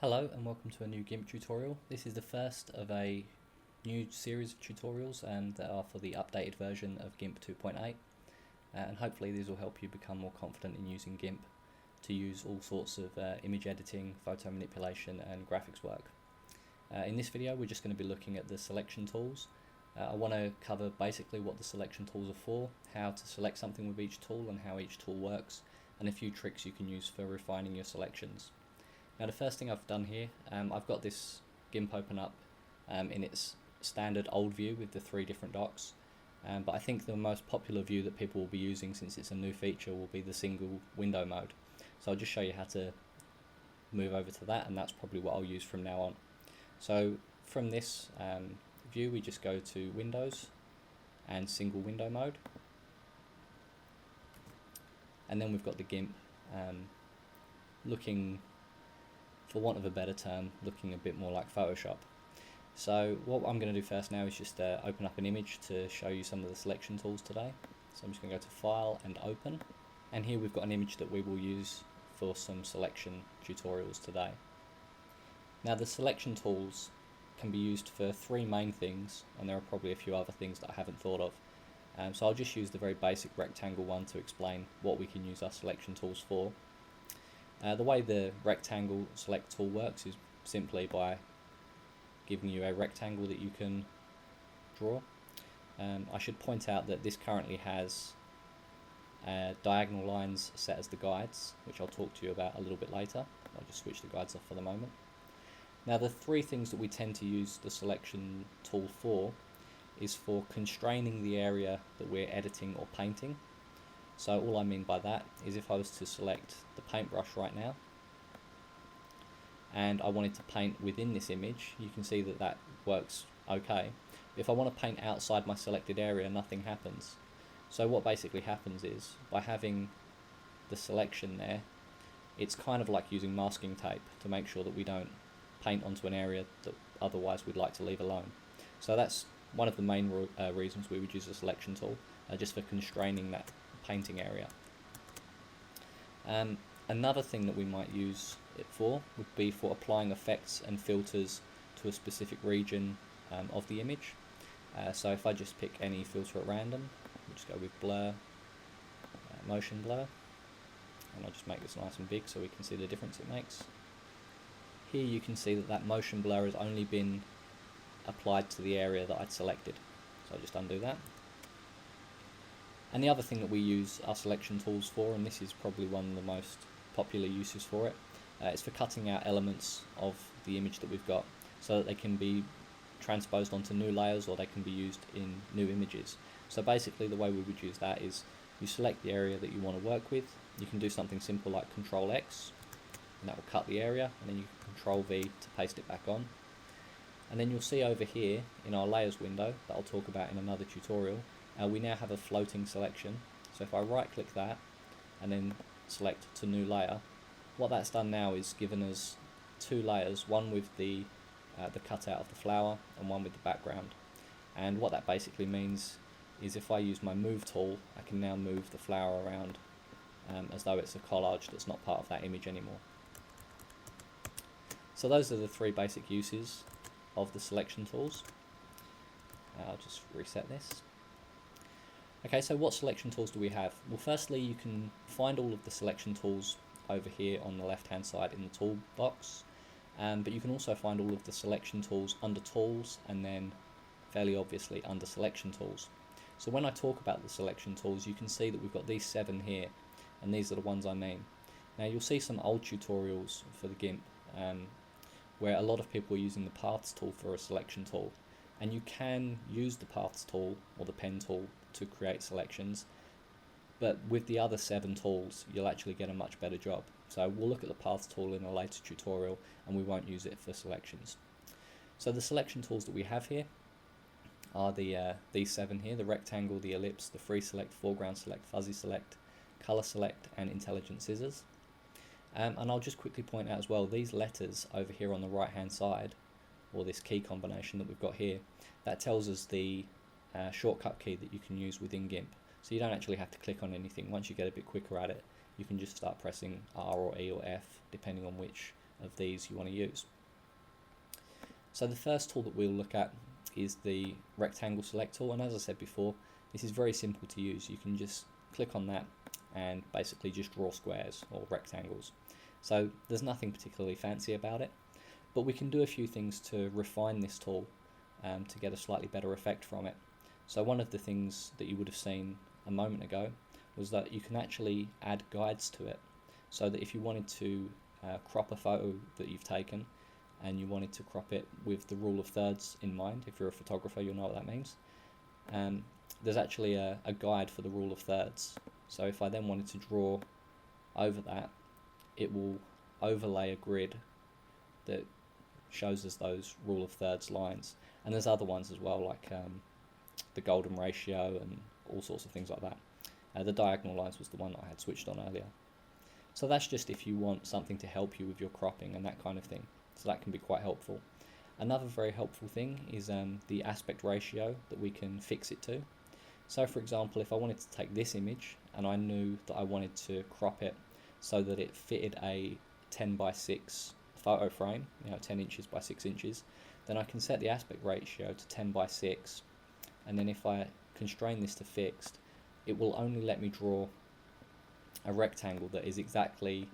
Hello and welcome to a new Gimp tutorial. This is the first of a new series of tutorials and that are for the updated version of Gimp 2.8 and hopefully these will help you become more confident in using Gimp to use all sorts of image editing, photo manipulation and graphics work. In this video we're just going to be looking at the selection tools. I want to cover basically what the selection tools are for, how to select something with each tool and how each tool works, and a few tricks you can use for refining your selections. Now the first thing I've done here, I've got this GIMP open up in its standard old view with the 3 different docks, but I think the most popular view that people will be using since it's a new feature will be the single window mode. So I'll just show you how to move over to that, and that's probably what I'll use from now on. So from this view we just go to Windows and single window mode, and then we've got the GIMP looking, for want of a better term, looking a bit more like Photoshop. So what I'm going to do first now is just open up an image to show you some of the selection tools today. So I'm just going to go to File and Open, and here we've got an image that we will use for some selection tutorials today. Now the selection tools can be used for 3 main things, and there are probably a few other things that I haven't thought of. So I'll just use the very basic rectangle one to explain what we can use our selection tools for. The way the rectangle select tool works is simply by giving you a rectangle that you can draw. I should point out that this currently has diagonal lines set as the guides, which I'll talk to you about a little bit later. I'll just switch the guides off for the moment. Now the 3 things that we tend to use the selection tool for is for constraining the area that we're editing or painting. So all I mean by that is if I was to select the paintbrush right now and I wanted to paint within this image, you can see that that works okay. If I want to paint outside my selected area, nothing happens. So what basically happens is, by having the selection there, it's kind of like using masking tape to make sure that we don't paint onto an area that otherwise we'd like to leave alone. So that's one of the main reasons we would use a selection tool, just for constraining that painting area. Another thing that we might use it for would be for applying effects and filters to a specific region of the image. So if I just pick any filter at random, we'll just go with blur, motion blur, and I'll just make this nice and big so we can see the difference it makes. Here you can see that that motion blur has only been applied to the area that I'd selected. So I'll just undo that. And the other thing that we use our selection tools for, and this is probably one of the most popular uses for it, is for cutting out elements of the image that we've got so that they can be transposed onto new layers or they can be used in new images. So basically the way we would use that is you select the area that you want to work with. You can do something simple like Control X, and that will cut the area, and then you can Control V to paste it back on. And then you'll see over here in our layers window that I'll talk about in another tutorial, we now have a floating selection. So if I right click that and then select to new layer, what that's done now is given us 2 layers, one with the cutout of the flower and one with the background. And what that basically means is if I use my move tool, I can now move the flower around as though it's a collage that's not part of that image anymore. So those are the 3 basic uses of the selection tools. I'll just reset this. Okay, so what selection tools do we have? Well, firstly, you can find all of the selection tools over here on the left hand side in the toolbox, but you can also find all of the selection tools under tools and then fairly obviously under selection tools. So when I talk about the selection tools, you can see that we've got these 7 here, and these are the ones I mean. Now you'll see some old tutorials for the GIMP where a lot of people are using the paths tool for a selection tool, and you can use the paths tool or the pen tool to create selections, but with the other 7 tools you'll actually get a much better job. So we'll look at the paths tool in a later tutorial and we won't use it for selections. So the selection tools that we have here are these 7 here: the rectangle, the ellipse, the free select, foreground select, fuzzy select, color select and intelligent scissors. And I'll just quickly point out as well, these letters over here on the right hand side, or this key combination that we've got here, that tells us the shortcut key that you can use within GIMP. So you don't actually have to click on anything. Once you get a bit quicker at it, you can just start pressing R or E or F depending on which of these you want to use. So the first tool that we'll look at is the rectangle select tool, and as I said before, this is very simple to use. You can just click on that and basically just draw squares or rectangles. So there's nothing particularly fancy about it, but we can do a few things to refine this tool to get a slightly better effect from it. So one of the things that you would have seen a moment ago was that you can actually add guides to it, so that if you wanted to crop a photo that you've taken and you wanted to crop it with the rule of thirds in mind, if you're a photographer you'll know what that means, there's actually a guide for the rule of thirds. So if I then wanted to draw over that, it will overlay a grid that shows us those rule of thirds lines. And there's other ones as well, like the golden ratio and all sorts of things like that. The diagonal lines was the one that I had switched on earlier. So that's just if you want something to help you with your cropping and that kind of thing. So that can be quite helpful. Another very helpful thing is the aspect ratio that we can fix it to. So for example, if I wanted to take this image and I knew that I wanted to crop it so that it fitted a 10 by 6 photo frame, 10 inches by 6 inches, then I can set the aspect ratio to 10 by 6, and then if I constrain this to fixed, it will only let me draw a rectangle that is exactly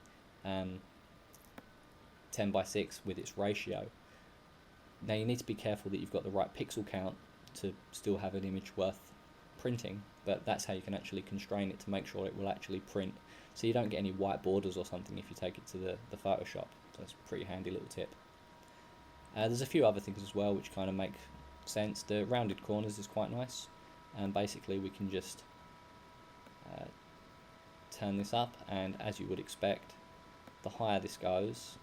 10 by 6 with its ratio. Now you need to be careful that you've got the right pixel count to still have an image worth printing, but that's how you can actually constrain it to make sure it will actually print, so you don't get any white borders or something if you take it to the Photoshop. So that's a pretty handy little tip. There's a few other things as well which kind of make sense. The rounded corners is quite nice, and basically we can just turn this up, and as you would expect, the higher this goes,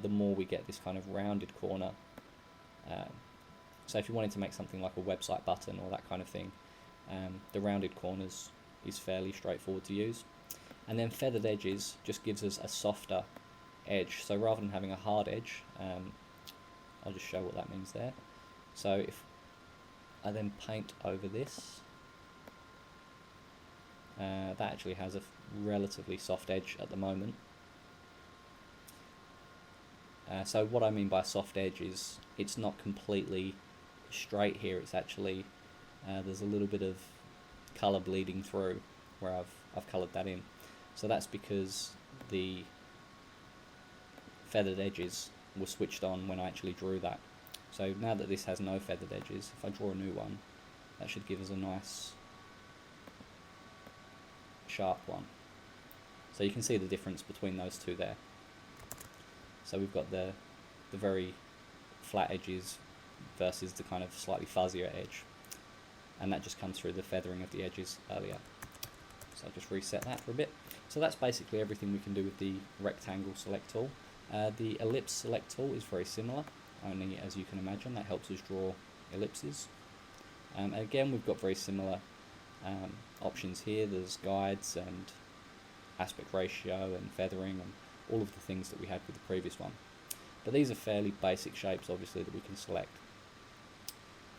the more we get this kind of rounded corner. So if you wanted to make something like a website button or that kind of thing, the rounded corners is fairly straightforward to use. And then feathered edges just gives us a softer edge. So rather than having a hard edge, I'll just show what that means there. So if I then paint over this, that actually has a relatively soft edge at the moment. So what I mean by soft edge is it's not completely straight here. It's actually there's a little bit of colour bleeding through where I've coloured that in. So that's because the feathered edges were switched on when I actually drew that. So now that this has no feathered edges, if I draw a new one, that should give us a nice sharp one. So you can see the difference between those two there. So we've got the very flat edges versus the kind of slightly fuzzier edge, and that just comes through the feathering of the edges earlier. So I'll just reset that for a bit. So that's basically everything we can do with the rectangle select tool. The ellipse select tool is very similar, only as you can imagine that helps us draw ellipses. Again, we've got very similar options here. There's guides and aspect ratio and feathering and all of the things that we had with the previous one. But these are fairly basic shapes, obviously, that we can select.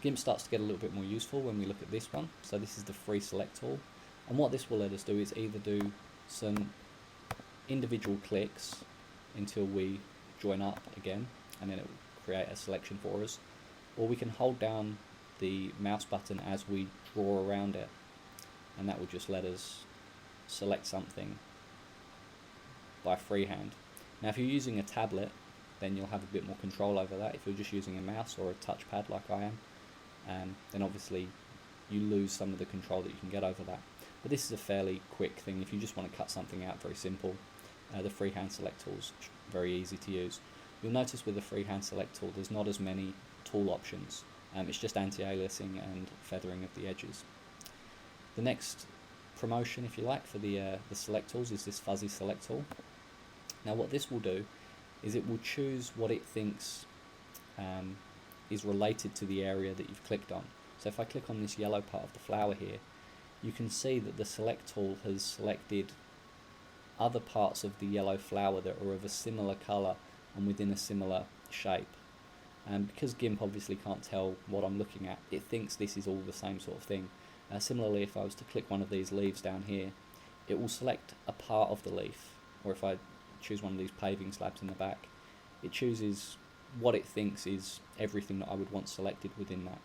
Gimp starts to get a little bit more useful when we look at this one. So this is the free select tool, and what this will let us do is either do some individual clicks until we join up again, and then it will create a selection for us, or we can hold down the mouse button as we draw around it, and that will just let us select something by freehand. Now if you're using a tablet, then you'll have a bit more control over that. If you're just using a mouse or a touchpad like I am, then obviously you lose some of the control that you can get over that. But this is a fairly quick thing. If you just want to cut something out, very simple. The freehand select tool's very easy to use. You'll notice with the freehand select tool there's not as many tool options. It's just anti-aliasing and feathering of the edges. The next promotion, if you like, for the select tools is this fuzzy select tool. Now what this will do is it will choose what it thinks is related to the area that you've clicked on. So if I click on this yellow part of the flower here, you can see that the select tool has selected other parts of the yellow flower that are of a similar colour and within a similar shape. And because Gimp obviously can't tell what I'm looking at, it thinks this is all the same sort of thing. Similarly, if I was to click one of these leaves down here, it will select a part of the leaf, or if I choose one of these paving slabs in the back, it chooses what it thinks is everything that I would want selected within that.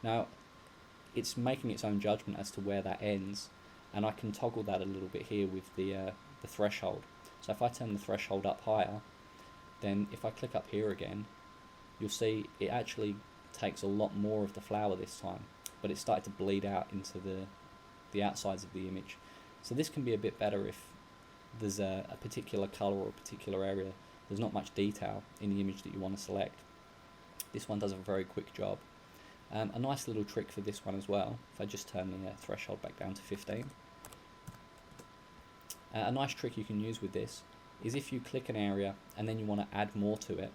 Now, it's making its own judgment as to where that ends, and I can toggle that a little bit here with the threshold. So if I turn the threshold up higher, then if I click up here again, you'll see it actually takes a lot more of the flower this time, but it's started to bleed out into the outsides of the image. So this can be a bit better if there's a particular colour or a particular area, there's not much detail in the image that you want to select. This one does a very quick job. A nice little trick for this one as well, if I just turn the threshold back down to 15. A nice trick you can use with this is if you click an area and then you want to add more to it,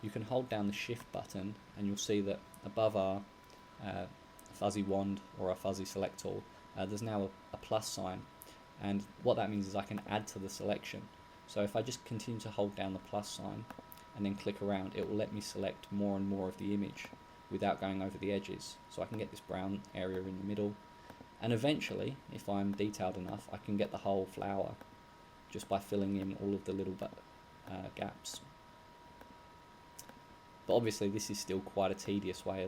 you can hold down the shift button and you'll see that above our fuzzy wand or our fuzzy select tool, there's now a plus sign, and what that means is I can add to the selection. So if I just continue to hold down the plus sign and then click around, it will let me select more and more of the image without going over the edges. So I can get this brown area in the middle, and eventually, if I'm detailed enough, I can get the whole flower just by filling in all of the little gaps. But obviously this is still quite a tedious way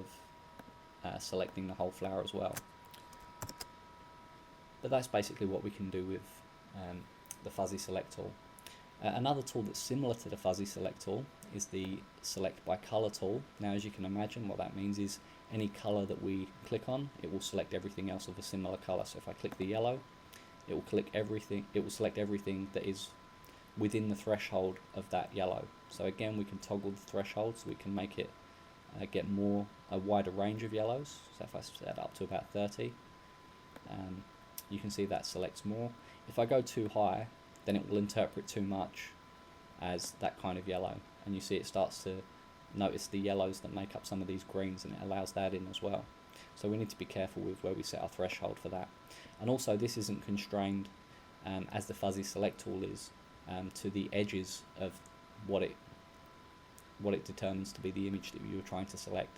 of selecting the whole flower as well. But that's basically what we can do with the fuzzy select tool. Another tool that's similar to the fuzzy select tool is the select by color tool. Now, as you can imagine, what that means is any color that we click on, it will select everything else of a similar color. So if I click the yellow, it will select everything that is within the threshold of that yellow. So again, we can toggle the threshold so we can make it get a wider range of yellows. So if I set up to about 30, you can see that selects more. If I go too high, then it will interpret too much as that kind of yellow, and you see it starts to notice the yellows that make up some of these greens, and it allows that in as well. So we need to be careful with where we set our threshold for that. And also, this isn't constrained as the fuzzy select tool is to the edges of what it determines to be the image that you're trying to select.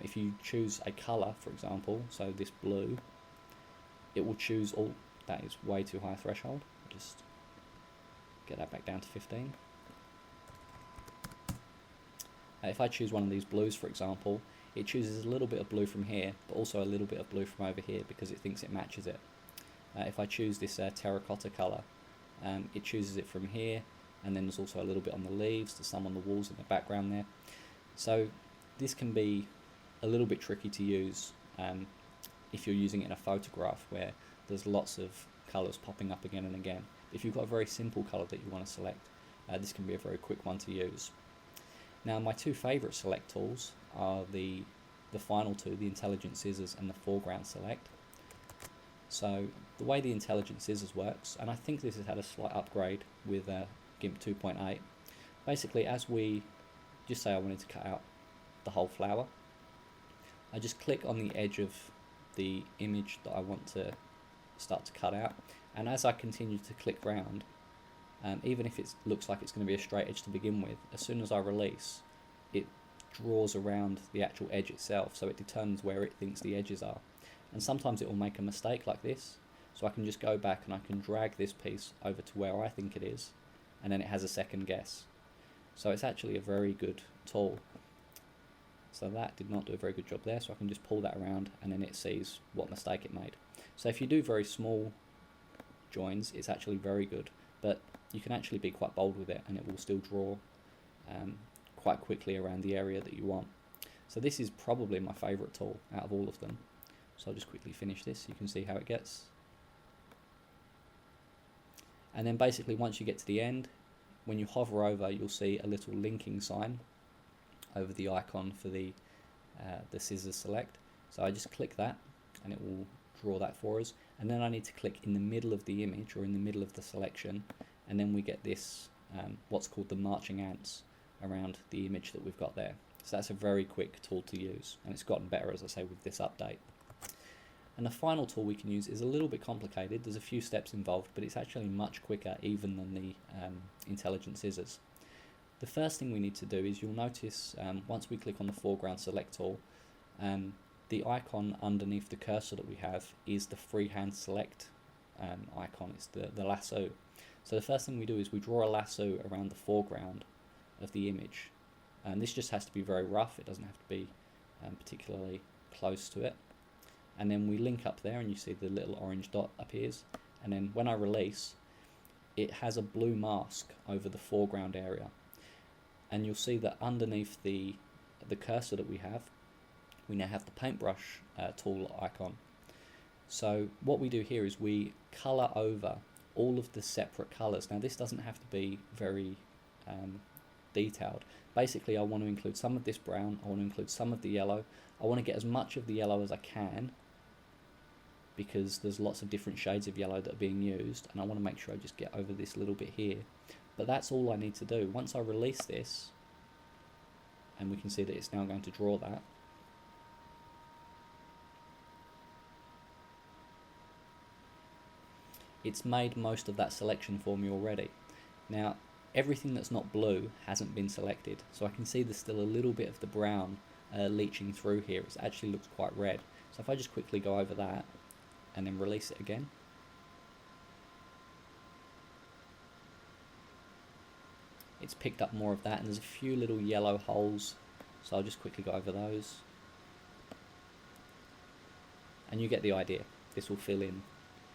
If you choose a color, for example, so this blue, it will choose all. That is way too high a threshold. Just get that back down to 15. If I choose one of these blues, for example, it chooses a little bit of blue from here, but also a little bit of blue from over here because it thinks it matches it. If I choose this terracotta colour, it chooses it from here, and then there's also a little bit on the leaves, there's some on the walls in the background there. So this can be a little bit tricky to use if you're using it in a photograph where there's lots of colours popping up again and again. If you've got a very simple colour that you want to select, this can be a very quick one to use. Now, my two favourite select tools are the final two, the Intelligent Scissors and the Foreground Select. So the way the Intelligent Scissors works, and I think this has had a slight upgrade with Gimp 2.8, basically as we just say I wanted to cut out the whole flower, I just click on the edge of the image that I want to start to cut out, and as I continue to click round, even if it looks like it's going to be a straight edge to begin with, as soon as I release, it draws around the actual edge itself, so it determines where it thinks the edges are. And sometimes it will make a mistake like this, so I can just go back and I can drag this piece over to where I think it is, and then it has a second guess. So it's actually a very good tool. So that did not do a very good job there, so I can just pull that around and then it sees what mistake it made. So if you do very small joins, it's actually very good, but you can actually be quite bold with it and it will still draw quite quickly around the area that you want. So this is probably my favourite tool out of all of them. So I'll just quickly finish this, you can see how it gets. And then basically once you get to the end, when you hover over, you'll see a little linking sign over the icon for the scissors select. So I just click that and it will draw that for us, and then I need to click in the middle of the image or in the middle of the selection, and then we get this what's called the marching ants around the image that we've got there. So that's a very quick tool to use, and it's gotten better, as I say, with this update. And the final tool we can use is a little bit complicated. There's a few steps involved, but it's actually much quicker even than the Intelligent Scissors. The first thing we need to do is, you'll notice once we click on the Foreground Select tool, the icon underneath the cursor that we have is the freehand select icon. It's the lasso. So the first thing we do is we draw a lasso around the foreground of the image. And this just has to be very rough, it doesn't have to be particularly close to it. And then we link up there and you see the little orange dot appears, and then when I release, it has a blue mask over the foreground area, and you'll see that underneath the cursor that we now have the paintbrush tool icon. So what we do here is we colour over all of the separate colours. Now this doesn't have to be very detailed. Basically I want to include some of this brown, I want to include some of the yellow, I want to get as much of the yellow as I can, because there's lots of different shades of yellow that are being used, and I want to make sure I just get over this little bit here. But that's all I need to do. Once I release this, and we can see that it's now going to draw that, it's made most of that selection for me already. Now everything that's not blue hasn't been selected, so I can see there's still a little bit of the brown leaching through here. It actually looks quite red. So if I just quickly go over that and then release it again, it's picked up more of that, and there's a few little yellow holes, so I'll just quickly go over those, and you get the idea. This will fill in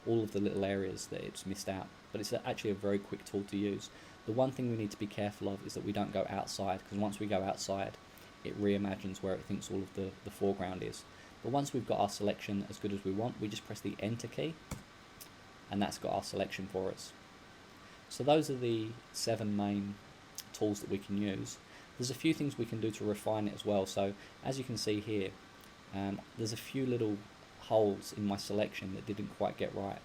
all of the little areas that it's missed out, but it's actually a very quick tool to use. The one thing we need to be careful of is that we don't go outside, because once we go outside it reimagines where it thinks all of the foreground is. But once we've got our selection as good as we want, we just press the enter key and that's got our selection for us. So those are the 7 main tools that we can use. There's a few things we can do to refine it as well. So as you can see here, there's a few little holes in my selection that didn't quite get right.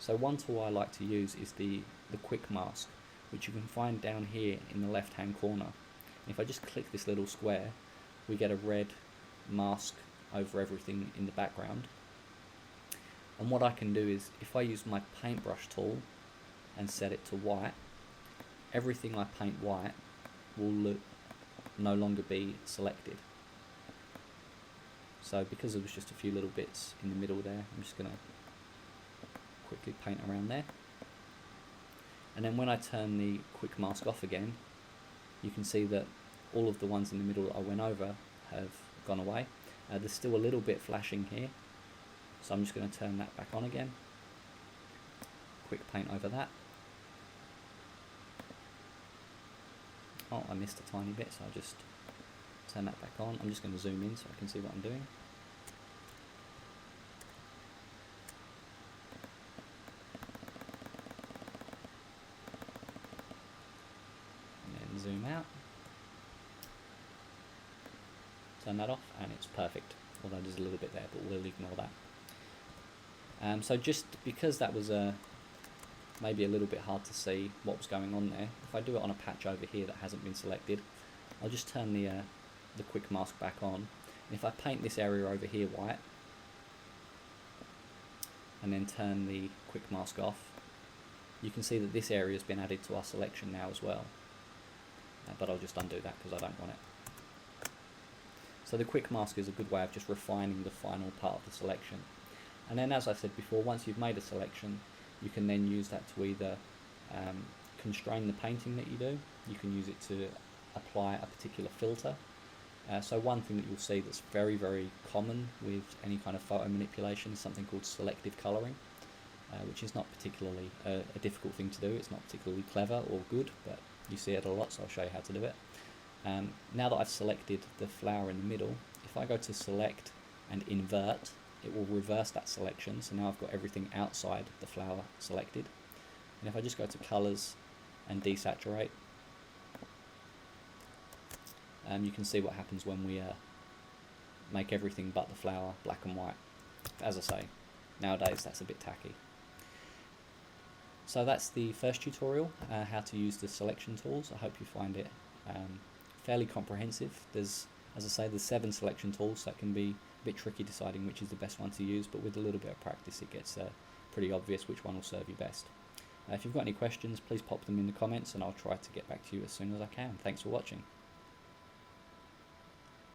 So one tool I like to use is the quick mask, which you can find down here in the left hand corner. And if I just click this little square, we get a red mask over everything in the background. And what I can do is, if I use my paintbrush tool and set it to white, everything I paint white will no longer be selected. So because there was just a few little bits in the middle there, I'm just going to quickly paint around there. And then when I turn the quick mask off again, you can see that all of the ones in the middle that I went over have gone away. There's still a little bit flashing here, so I'm just going to turn that back on again. Quick paint over that. Oh, I missed a tiny bit, so I'll just turn that back on. I'm just going to zoom in so I can see what I'm doing. And then zoom out. Turn that off and it's perfect, although there's a little bit there, but we'll ignore that. So just because that was maybe a little bit hard to see what was going on there, if I do it on a patch over here that hasn't been selected, I'll just turn the quick mask back on, and if I paint this area over here white and then turn the quick mask off, you can see that this area has been added to our selection now as well, but I'll just undo that because I don't want it. So the quick mask is a good way of just refining the final part of the selection. And then, as I said before, once you've made a selection, you can then use that to either constrain the painting that you do, you can use it to apply a particular filter. So one thing that you'll see that's very, very common with any kind of photo manipulation is something called selective colouring, which is not particularly a difficult thing to do. It's not particularly clever or good, but you see it a lot, so I'll show you how to do it. Now that I've selected the flower in the middle, if I go to select and invert, it will reverse that selection, so now I've got everything outside the flower selected. And if I just go to colours and desaturate, you can see what happens when we make everything but the flower black and white. As I say, nowadays that's a bit tacky. So that's the first tutorial, how to use the selection tools. I hope you find it fairly comprehensive. As I say, there's 7 selection tools, so it can be a bit tricky deciding which is the best one to use, but with a little bit of practice it gets pretty obvious which one will serve you best. If you've got any questions, please pop them in the comments and I'll try to get back to you as soon as I can. Thanks for watching.